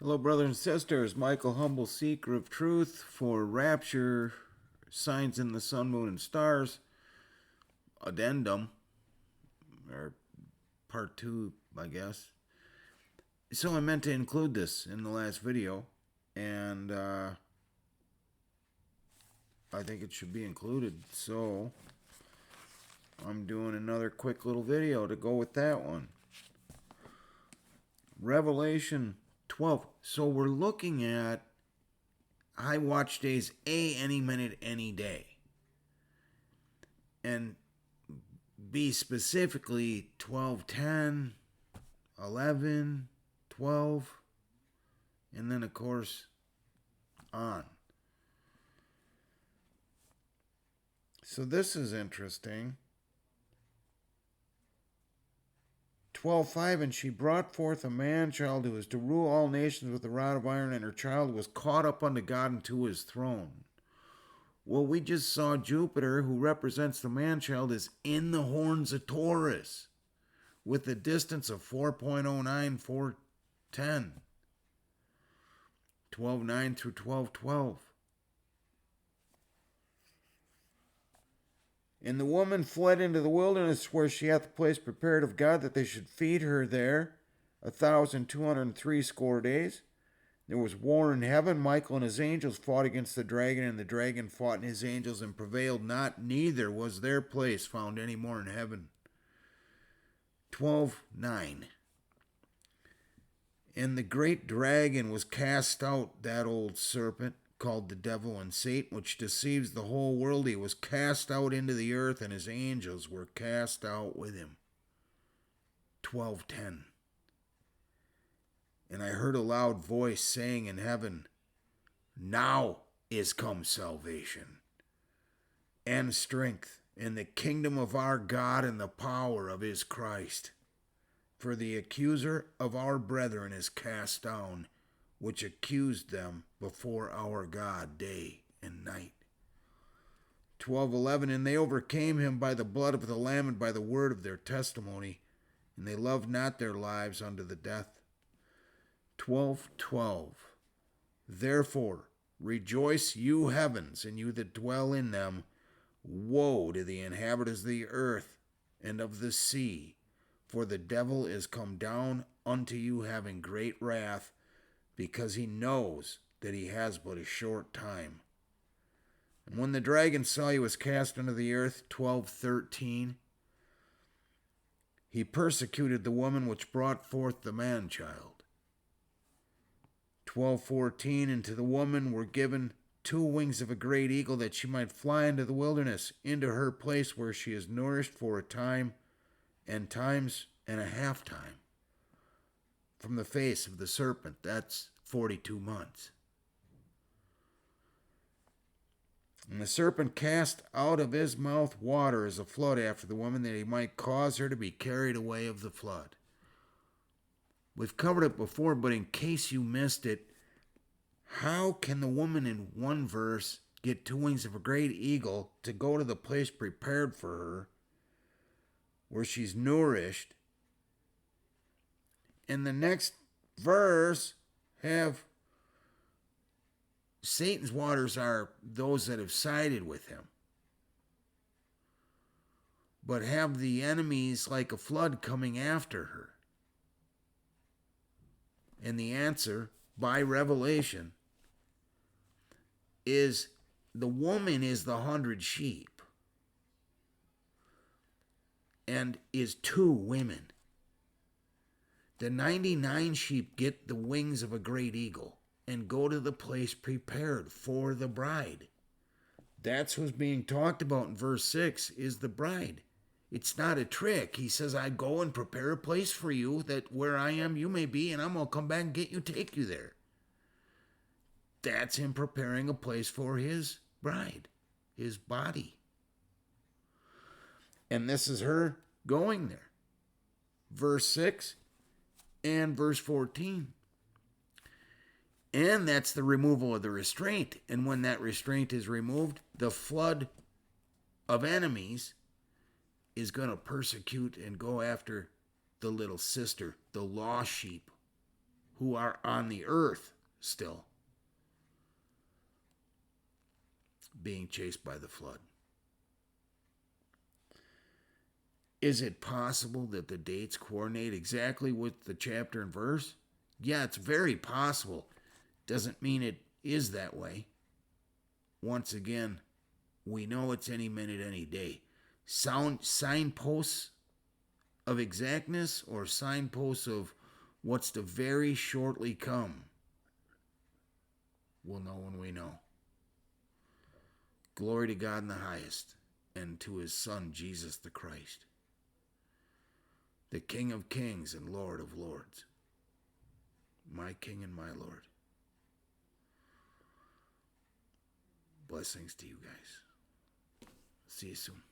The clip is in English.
Hello, brothers and sisters. Michael, humble seeker of truth for Rapture, Signs in the Sun, Moon, and Stars, addendum, or part two, I guess. So I meant to include this in the last video, and I think it should be included. So I'm doing another quick little video to go with that one. Revelation 12. So we're looking at high watch days A, any minute, any day. And B, specifically 12, 10, 11, 12, and then of course on. So this is interesting. 12:5, and she brought forth a man child who was to rule all nations with a rod of iron, and her child was caught up unto God and to his throne. Well, we just saw Jupiter, who represents the man child, is in the horns of Taurus with a distance of 4.09410. 12:9 through 12:12. And the woman fled into the wilderness, where she hath a place prepared of God, that they should feed her there 1,260 days. There was war in heaven. Michael and his angels fought against the dragon, and the dragon fought and his angels and prevailed not, neither was their place found any more in heaven. 12:9. And the great dragon was cast out, that old serpent, called the devil and Satan, which deceives the whole world. He was cast out into the earth, and his angels were cast out with him. 12:10. And I heard a loud voice saying in heaven, now is come salvation, and strength, and the kingdom of our God, and the power of his Christ. For the accuser of our brethren is cast down, which accused them before our God day and night. 12:11. And they overcame him by the blood of the Lamb and by the word of their testimony, and they loved not their lives unto the death. 12:12. Therefore rejoice, you heavens, and you that dwell in them. Woe to the inhabitants of the earth and of the sea, for the devil is come down unto you, having great wrath, because he knows that he has but a short time. And when the dragon saw he was cast into the earth, 12:13, he persecuted the woman which brought forth the man child. 12:14, and to the woman were given 2 wings of a great eagle, that she might fly into the wilderness, into her place where she is nourished for a time and times and a half time from the face of the serpent. That's 42 months. And the serpent cast out of his mouth water as a flood after the woman, that he might cause her to be carried away of the flood. We've covered it before, but in case you missed it, how can the woman in one verse get 2 wings of a great eagle to go to the place prepared for her, where she's nourished, and the next verse have Satan's waters are those that have sided with him, but have the enemies like a flood coming after her? And the answer, by revelation, is the woman is the 100 sheep and is 2 women. The 99 sheep get the wings of a great eagle and go to the place prepared for the bride. That's what's being talked about in verse 6, is the bride. It's not a trick. He says, I go and prepare a place for you, that where I am you may be, and I'm going to come back and get you, take you there. That's him preparing a place for his bride, his body. And this is her going there. Verse 6 and verse 14. And that's the removal of the restraint. And when that restraint is removed, the flood of enemies is going to persecute and go after the little sister, the lost sheep, who are on the earth still being chased by the flood. Is it possible that the dates coordinate exactly with the chapter and verse? Yeah, it's very possible. Doesn't mean it is that way. Once again, we know it's any minute, any day. Signposts of exactness or signposts of what's to very shortly come? We'll know when we know. Glory to God in the highest, and to his Son, Jesus the Christ, the King of kings and Lord of lords, my King and my Lord. Blessings to you guys. See you soon.